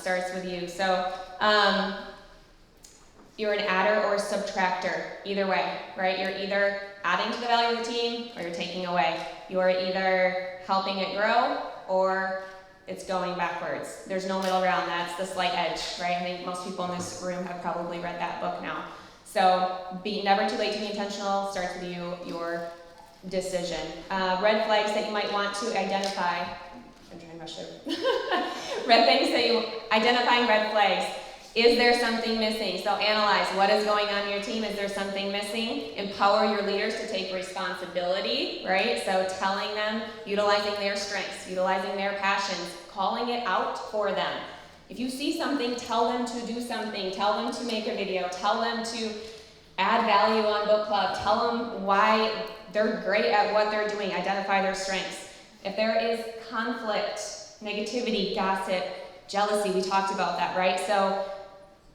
starts with you. So you're an adder or a subtractor, either way, right? You're either adding to the value of the team or you're taking away. You're either helping it grow or it's going backwards. There's no middle ground. That's the slight edge, right? I think most people in this room have probably read that book now. So be never too late to be intentional starts with you, your decision. Red flags that you might want to identify. I'm trying to rush through. Identifying red flags. Is there something missing? So analyze what is going on in your team. Is there something missing? Empower your leaders to take responsibility, right? So telling them, utilizing their strengths, utilizing their passions, calling it out for them. If you see something, tell them to do something. Tell them to make a video. Tell them to add value on book club. Tell them why they're great at what they're doing. Identify their strengths. If there is conflict, negativity, gossip, jealousy, we talked about that, right? So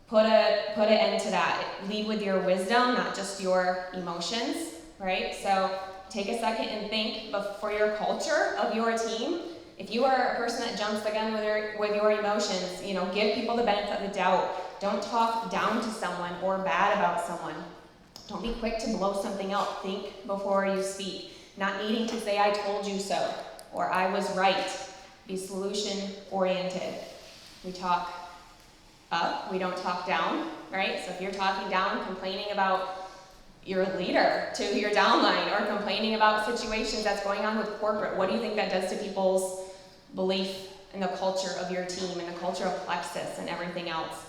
put an end to that. Lead with your wisdom, not just your emotions, right? So take a second and think for your culture of your team. If you are a person that jumps the gun with your emotions, give people the benefit of the doubt. Don't talk down to someone or bad about someone. Don't be quick to blow something up. Think before you speak. Not needing to say, I told you so, or I was right. Be solution-oriented. We talk up, we don't talk down, right? So if you're talking down, complaining about your leader to your downline, or complaining about situations that's going on with corporate, what do you think that does to people's belief in the culture of your team and the culture of Plexus and everything else?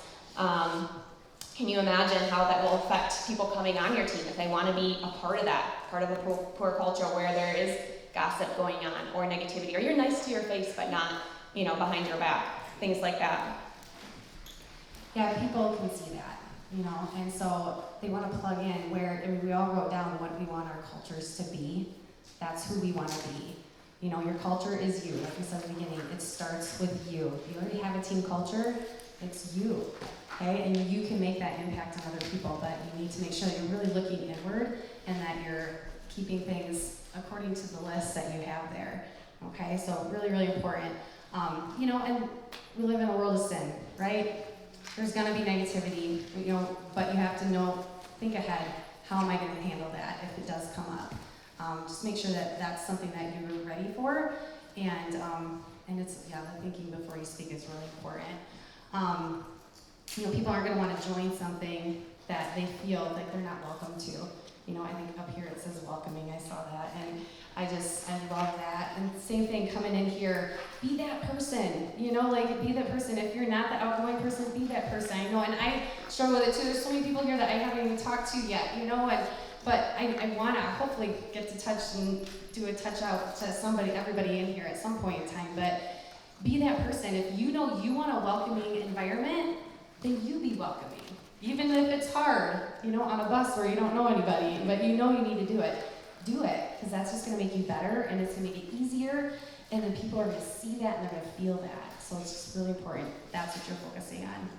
Can you imagine how that will affect people coming on your team if they want to be a part of that, part of a poor culture where there is gossip going on or negativity, or you're nice to your face but not, behind your back, things like that. Yeah, people can see that, and so they want to plug in we all wrote down what we want our cultures to be. That's who we want to be. Your culture is you. Like we said at the beginning, it starts with you. You already have a team culture, it's you, okay? And you can make that impact on other people, but you need to make sure that you're really looking inward and that you're keeping things according to the list that you have there, okay? So really, really important. And we live in a world of sin, right? There's gonna be negativity, but you have to think ahead, how am I gonna handle that if it does come up? Just make sure that that's something that you're ready for, and it's, the thinking before you speak is really important. People aren't gonna wanna join something that they feel like they're not welcome to. I think up here it says welcoming, I saw that, and I love that. And same thing, coming in here, be that person, be that person. If you're not the outgoing person, be that person. And I struggle with it too. There's so many people here that I haven't even talked to yet, but I want to hopefully get to touch and do a touch out to everybody in here at some point in time, but be that person. If you want a welcoming environment, then you be welcoming. Even if it's hard, on a bus where you don't know anybody, but you need to do it, because that's just going to make you better, and it's going to make it easier, and then people are going to see that, and they're going to feel that. So it's just really important. That's what you're focusing on.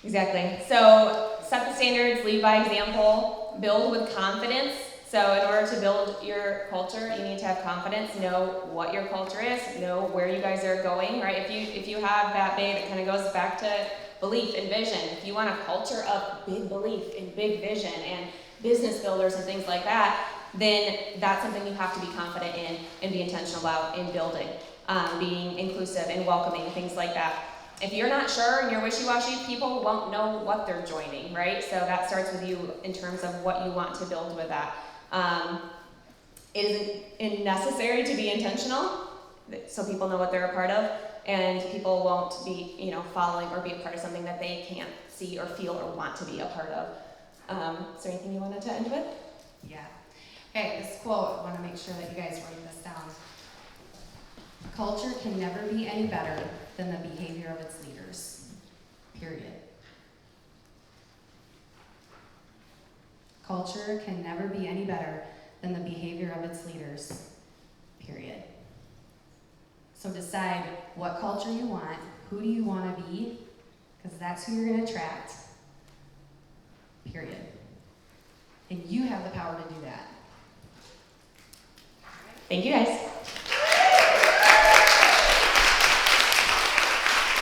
Exactly. So set the standards, lead by example, build with confidence. So in order to build your culture, you need to have confidence, know what your culture is, know where you guys are going, right? If you have that big, it kind of goes back to belief and vision. If you want a culture of big belief and big vision and business builders and things like that, then that's something you have to be confident in and be intentional about in building, being inclusive and welcoming, things like that. If you're not sure and you're wishy-washy, people won't know what they're joining, right? So that starts with you in terms of what you want to build with that. It is necessary to be intentional so people know what they're a part of, and people won't be, following or be a part of something that they can't see or feel or want to be a part of. Is there anything you wanted to end with? Yeah. Okay, this quote, I want to make sure that you guys write this down. Culture can never be any better than the behavior of its leaders. Period. Culture can never be any better than the behavior of its leaders. Period. So decide what culture you want, who do you want to be, because that's who you're going to attract. Period. And you have the power to do that. Thank you guys.